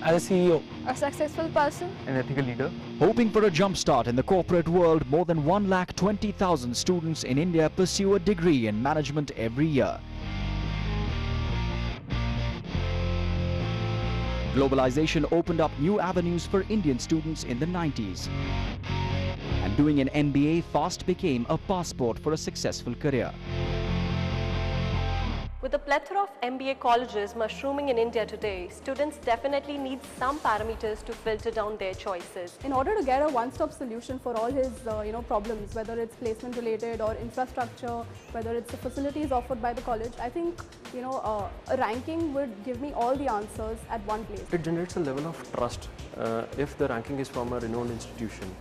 as a CEO, a successful person, an ethical leader. Hoping for a jump start in the corporate world, more than 1,20,000 students in India pursue a degree in management every year. Globalization opened up new avenues for Indian students in the 90s. And doing an MBA fast became a passport for a successful career. With a plethora of MBA colleges mushrooming in India today, students definitely need some parameters to filter down their choices. In order to get a one-stop solution for all his problems, whether it's placement related or infrastructure, whether it's the facilities offered by the college, I think a ranking would give me all the answers at one place. It generates a level of trust if the ranking is from a renowned institution,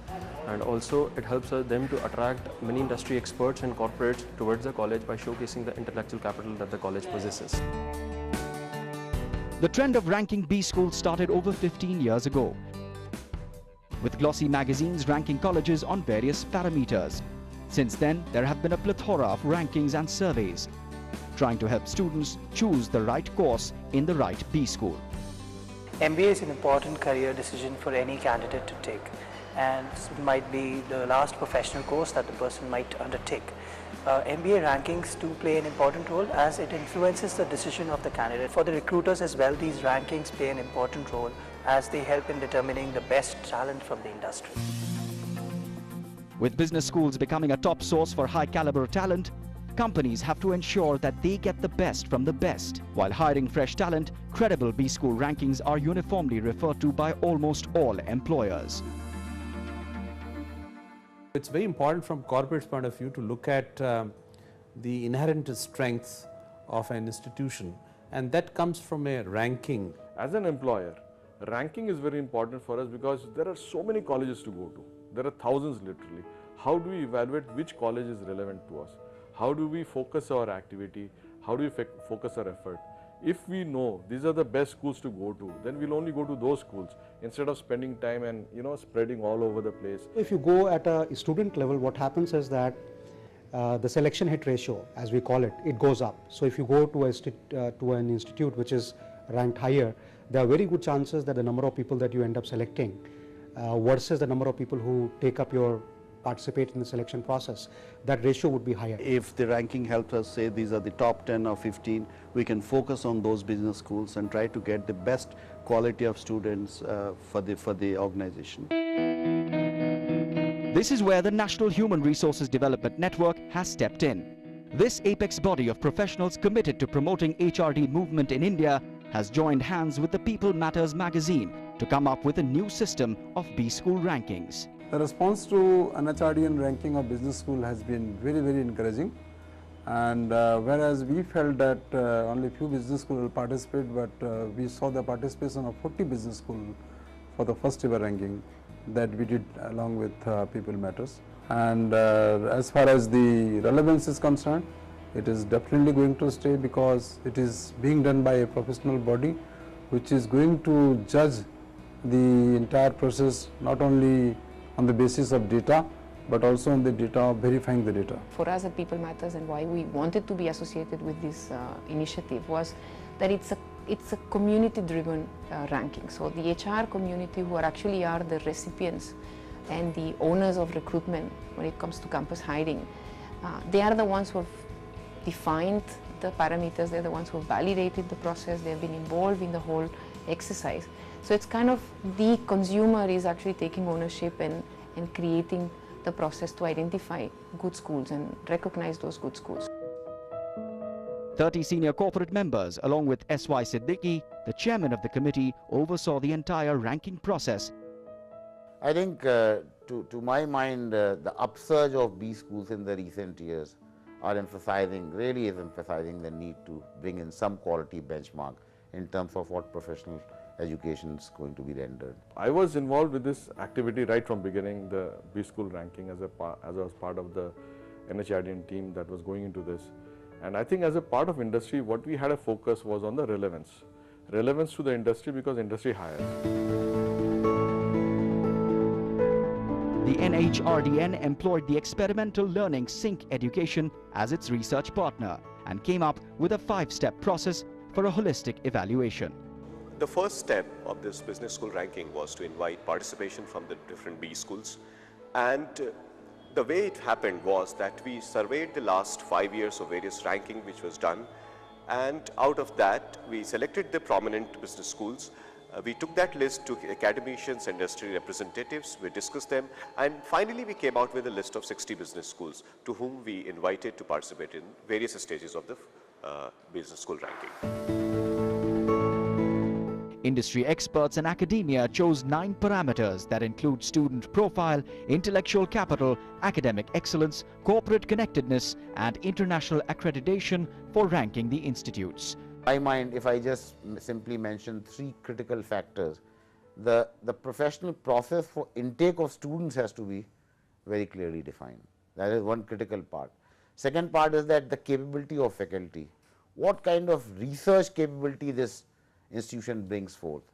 and also it helps them to attract many industry experts and corporates towards the college by showcasing the intellectual capital that the college possesses. The trend of ranking B schools started over 15 years ago, with glossy magazines ranking colleges on various parameters. Since then, there have been a plethora of rankings and surveys, trying to help students choose the right course in the right B school. MBA is an important career decision for any candidate to take, and it might be the last professional course that the person might undertake. MBA rankings do play an important role as it influences the decision of the candidate. For the recruiters as well, these rankings play an important role as they help in determining the best talent from the industry. With business schools becoming a top source for high-caliber talent, companies have to ensure that they get the best from the best. While hiring fresh talent, credible B school rankings are uniformly referred to by almost all employers. It's very important from corporate's point of view to look at the inherent strengths of an institution, and that comes from a ranking. As an employer, ranking is very important for us because there are so many colleges to go to. There are thousands literally. How do we evaluate which college is relevant to us? How do we focus our activity? How do we focus our effort? If we know these are the best schools to go to, then we'll only go to those schools instead of spending time and spreading all over the place. If you go at a student level, what happens is that the selection hit ratio, as we call it, it goes up. So if you go to an institute which is ranked higher, there are very good chances that the number of people that you end up selecting versus the number of people who participate in the selection process, that ratio would be higher. If the ranking helps us say these are the top 10 or 15, we can focus on those business schools and try to get the best quality of students for the organization. This is where the National Human Resources Development Network has stepped in. This apex body of professionals committed to promoting HRD movement in India has joined hands with the People Matters magazine to come up with a new system of B school rankings. The response to NHRDN ranking of business school has been very, very encouraging, and whereas we felt that only few business schools will participate, but we saw the participation of 40 business schools for the first ever ranking that we did along with People Matters. And as far as the relevance is concerned, it is definitely going to stay because it is being done by a professional body which is going to judge the entire process not only on the basis of data, but also on the data of verifying the data. For us at People Matters, and why we wanted to be associated with this initiative, was that it's a community-driven ranking. So the HR community, who actually are the recipients and the owners of recruitment when it comes to campus hiring, they are the ones who have defined the parameters, they're the ones who have validated the process, they've been involved in the whole exercise. So it's kind of the consumer is actually taking ownership and creating the process to identify good schools and recognize those good schools. 30 senior corporate members, along with S.Y. Siddiqui, the chairman of the committee, oversaw the entire ranking process. I think, to my mind, the upsurge of B schools in the recent years really is emphasizing the need to bring in some quality benchmark in terms of what professional education is going to be rendered. I was involved with this activity right from beginning, the B school ranking, as I was part of the NHRDN team that was going into this. And I think as a part of industry, what we had a focus was on the relevance to the industry, because industry hires. The NHRDN employed the experimental learning Sync Education as its research partner and came up with a 5-step process for a holistic evaluation. The first step of this business school ranking was to invite participation from the different B schools, and the way it happened was that we surveyed the last 5 years of various ranking which was done, and out of that we selected the prominent business schools. We took that list to academicians, industry representatives, we discussed them, and finally we came out with a list of 60 business schools to whom we invited to participate in various stages of the business school ranking. Industry experts and academia chose 9 parameters that include student profile, intellectual capital, academic excellence, corporate connectedness, and international accreditation for ranking the institutes. In my mind, if I just simply mention 3 critical factors, the professional process for intake of students has to be very clearly defined. That is one critical part. Second part is that the capability of faculty, what kind of research capability this institution brings forth,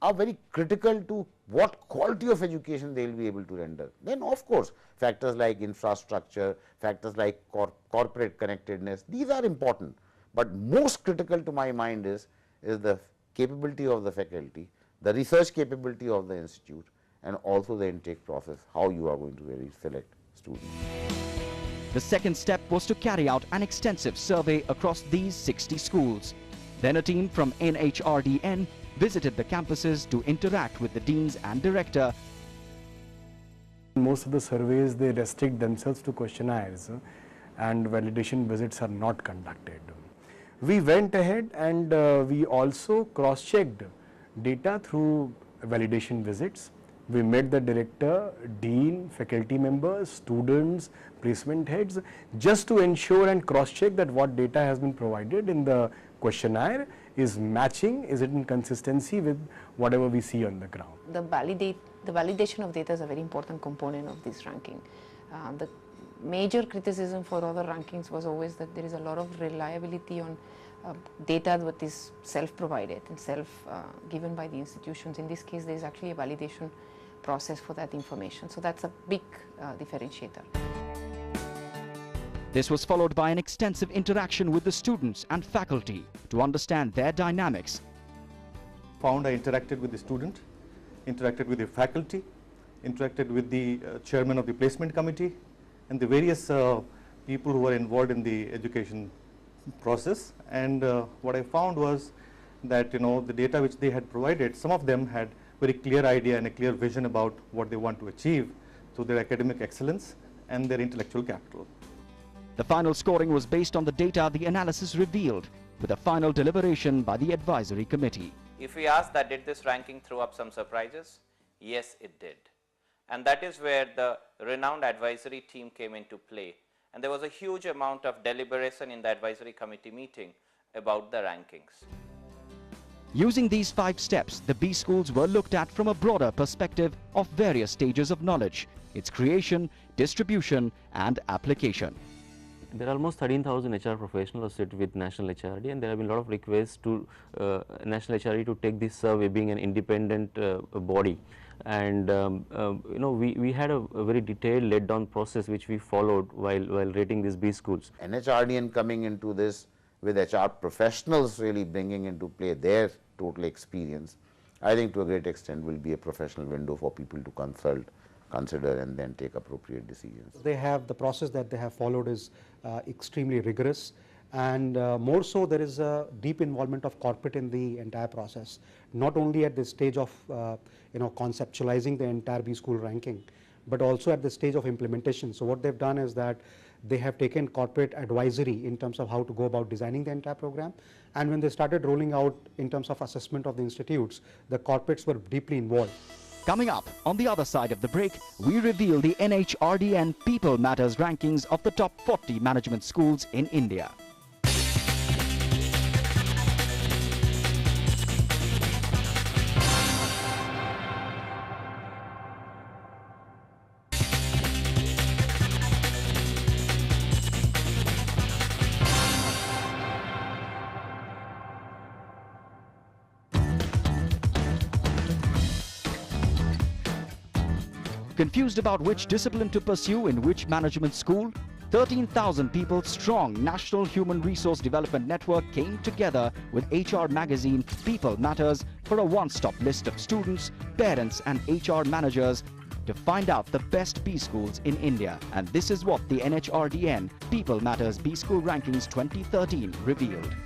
are very critical to what quality of education they will be able to render. Then of course, factors like infrastructure, factors like corporate connectedness, these are important. But most critical to my mind is the capability of the faculty, the research capability of the institute, and also the intake process, how you are going to really select students. The second step was to carry out an extensive survey across these 60 schools. Then a team from NHRDN visited the campuses to interact with the deans and director. Most of the surveys, they restrict themselves to questionnaires and validation visits are not conducted. We went ahead and we also cross-checked data through validation visits. We met the director, dean, faculty members, students, placement heads, just to ensure and cross-check that what data has been provided in the questionnaire is matching, is it in consistency with whatever we see on the ground. The validation of data is a very important component of this ranking. The major criticism for other rankings was always that there is a lot of reliability on data that is self-provided and self-given by the institutions. In this case, there is actually a validation process for that information. So that's a big differentiator. This was followed by an extensive interaction with the students and faculty to understand their dynamics. I interacted with the student, interacted with the faculty, interacted with the chairman of the placement committee, and the various people who were involved in the education process. And what I found was that the data which they had provided, some of them had very clear idea and a clear vision about what they want to achieve through their academic excellence and their intellectual capital. The final scoring was based on the data the analysis revealed, with a final deliberation by the advisory committee. If we ask that did this ranking throw up some surprises? Yes, it did. And that is where the renowned advisory team came into play. And there was a huge amount of deliberation in the advisory committee meeting about the rankings. Using these 5 steps, the B schools were looked at from a broader perspective of various stages of knowledge, its creation, distribution and application. There are almost 13,000 HR professionals sit with National HRD, and there have been a lot of requests to National HRD to take this survey, being an independent body. And we had a very detailed laid down process which we followed while rating these B schools. NHRDN coming into this with HR professionals really bringing into play their total experience, I think to a great extent will be a professional window for people to consult, consider and then take appropriate decisions. They have the process that they have followed is extremely rigorous, and more so there is a deep involvement of corporate in the entire process, not only at the stage of conceptualizing the entire B school ranking, but also at the stage of implementation. So what they've done is that they have taken corporate advisory in terms of how to go about designing the entire program, and when they started rolling out in terms of assessment of the institutes, the corporates were deeply involved. Coming up, on the other side of the break, we reveal the NHRDN People Matters rankings of the top 40 management schools in India. Confused about which discipline to pursue in which management school? 13,000 people strong National Human Resource Development Network came together with HR magazine People Matters for a one-stop list of students, parents and HR managers to find out the best B schools in India. And this is what the NHRDN People Matters B School Rankings 2013 revealed.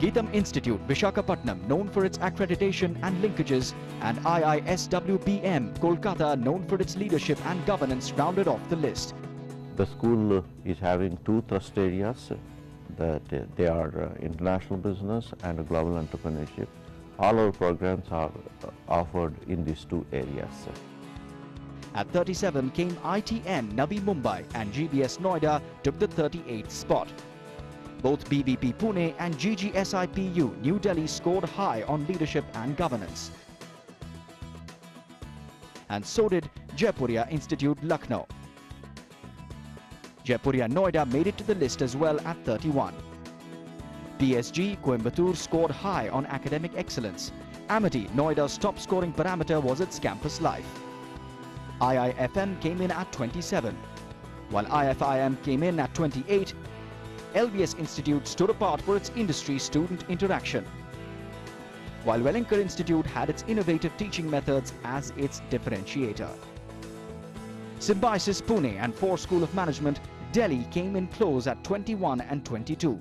Geetam Institute, Visakhapatnam, known for its accreditation and linkages, and IISWBM, Kolkata, known for its leadership and governance, rounded off the list. The school is having two thrust areas, that they are international business and global entrepreneurship. All our programs are offered in these two areas. At 37 came ITN Navi Mumbai, and GBS Noida took the 38th spot. Both BVP Pune and GGSIPU New Delhi scored high on leadership and governance. And so did Jaipuria Institute Lucknow. Jaipuria Noida made it to the list as well at 31. PSG Coimbatore scored high on academic excellence. Amity, Noida's top scoring parameter was its campus life. IIFM came in at 27, while IFIM came in at 28. LBS Institute stood apart for its industry-student interaction, while Wellinkar Institute had its innovative teaching methods as its differentiator. Symbiosis Pune and Force School of Management, Delhi came in close at 21 and 22.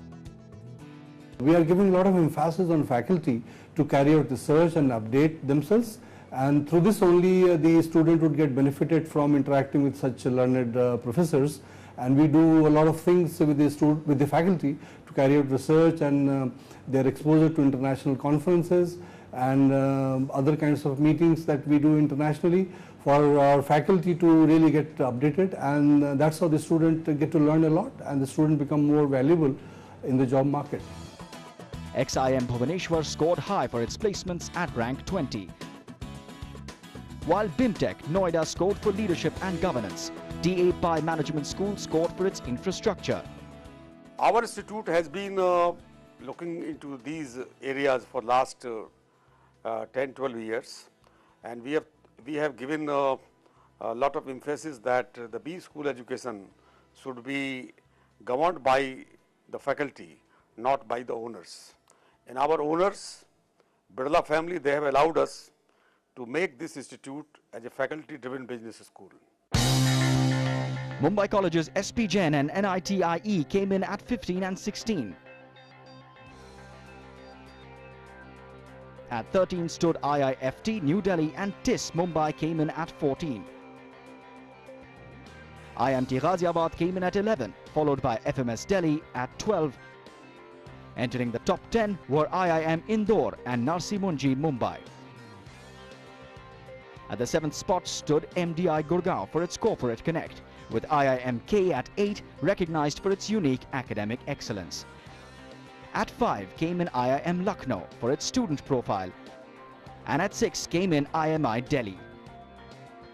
We are giving a lot of emphasis on faculty to carry out research and update themselves, and through this only the student would get benefited from interacting with such learned professors. And we do a lot of things with the faculty to carry out research and their exposure to international conferences and other kinds of meetings that we do internationally for our faculty to really get updated, and that's how the student get to learn a lot and the student become more valuable in the job market. XIM Bhubaneswar scored high for its placements at rank 20. While BIMTech Noida scored for leadership and governance, DA Pai Management School scored for its infrastructure. Our institute has been looking into these areas for last 10-12 years, and we have given a lot of emphasis that the B school education should be governed by the faculty, not by the owners. And our owners, Birla family, they have allowed us to make this institute as a faculty-driven business school. Mumbai College's SP Jain and NITIE came in at 15 and 16. At 13 stood IIFT New Delhi, and TIS Mumbai came in at 14. IMT Ghaziabad came in at 11, followed by FMS Delhi at 12. Entering the top 10 were IIM Indore and Narsi Munji Mumbai. At the 7th spot stood MDI Gurgaon for its corporate connect, with IIMK at 8 recognized for its unique academic excellence. At 5 came in IIM Lucknow for its student profile, and at 6 came in IMI Delhi.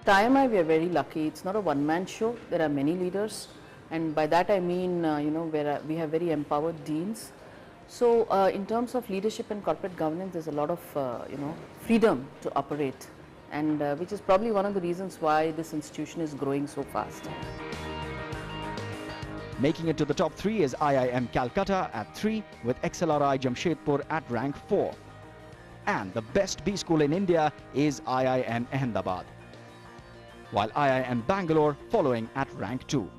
At IMI we are very lucky. It's not a one-man show. There are many leaders, and by that I mean we have very empowered deans. So in terms of leadership and corporate governance, there's a lot of freedom to operate, and which is probably one of the reasons why this institution is growing so fast. Making it to the top 3 is IIM Calcutta at 3, with XLRI Jamshedpur at rank 4. And the best B school in India is IIM Ahmedabad, while IIM Bangalore following at rank 2.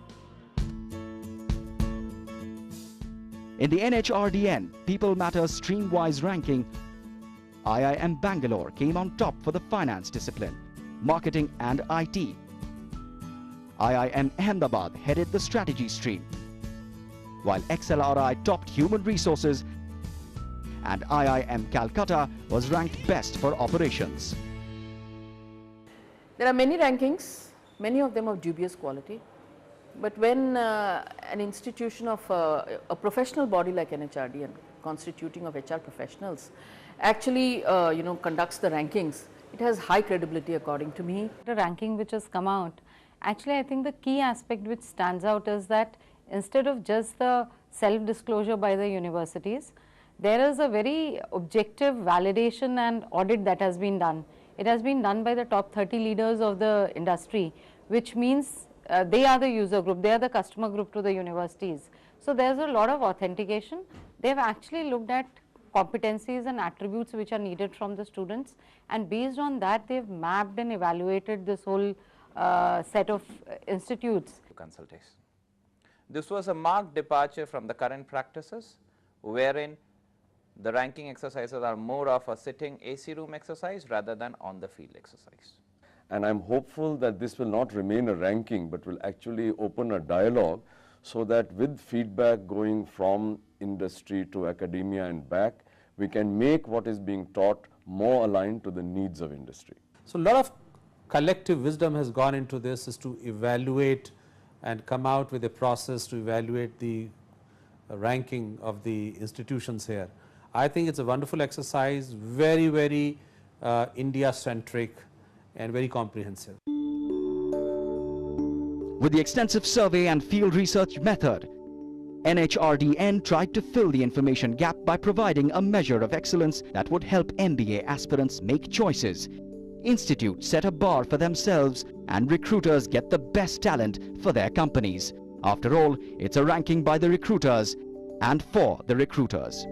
In the NHRDN People Matters stream-wise ranking, IIM Bangalore came on top for the finance discipline, marketing and IT. IIM Ahmedabad headed the strategy stream, while XLRI topped human resources, and IIM Calcutta was ranked best for operations. There are many rankings, many of them of dubious quality. But when an institution of a professional body like NHRDN, constituting of HR professionals, actually conducts the rankings, it has high credibility according to me. The ranking which has come out, actually I think the key aspect which stands out is that instead of just the self-disclosure by the universities, there is a very objective validation and audit that has been done. It has been done by the top 30 leaders of the industry, which means they are the user group, they are the customer group to the universities. So there's a lot of authentication. They've actually looked at competencies and attributes which are needed from the students, and based on that they've mapped and evaluated this whole set of institutes. Consultation. This was a marked departure from the current practices, wherein the ranking exercises are more of a sitting AC room exercise rather than on the field exercise. And I'm hopeful that this will not remain a ranking but will actually open a dialogue, so that with feedback going from industry to academia and back, we can make what is being taught more aligned to the needs of industry. So a lot of collective wisdom has gone into this, is to evaluate and come out with a process to evaluate the ranking of the institutions here. I think it's a wonderful exercise, very India centric and very comprehensive. With the extensive survey and field research method, NHRDN tried to fill the information gap by providing a measure of excellence that would help MBA aspirants make choices. Institutes set a bar for themselves and recruiters get the best talent for their companies. After all, it's a ranking by the recruiters and for the recruiters.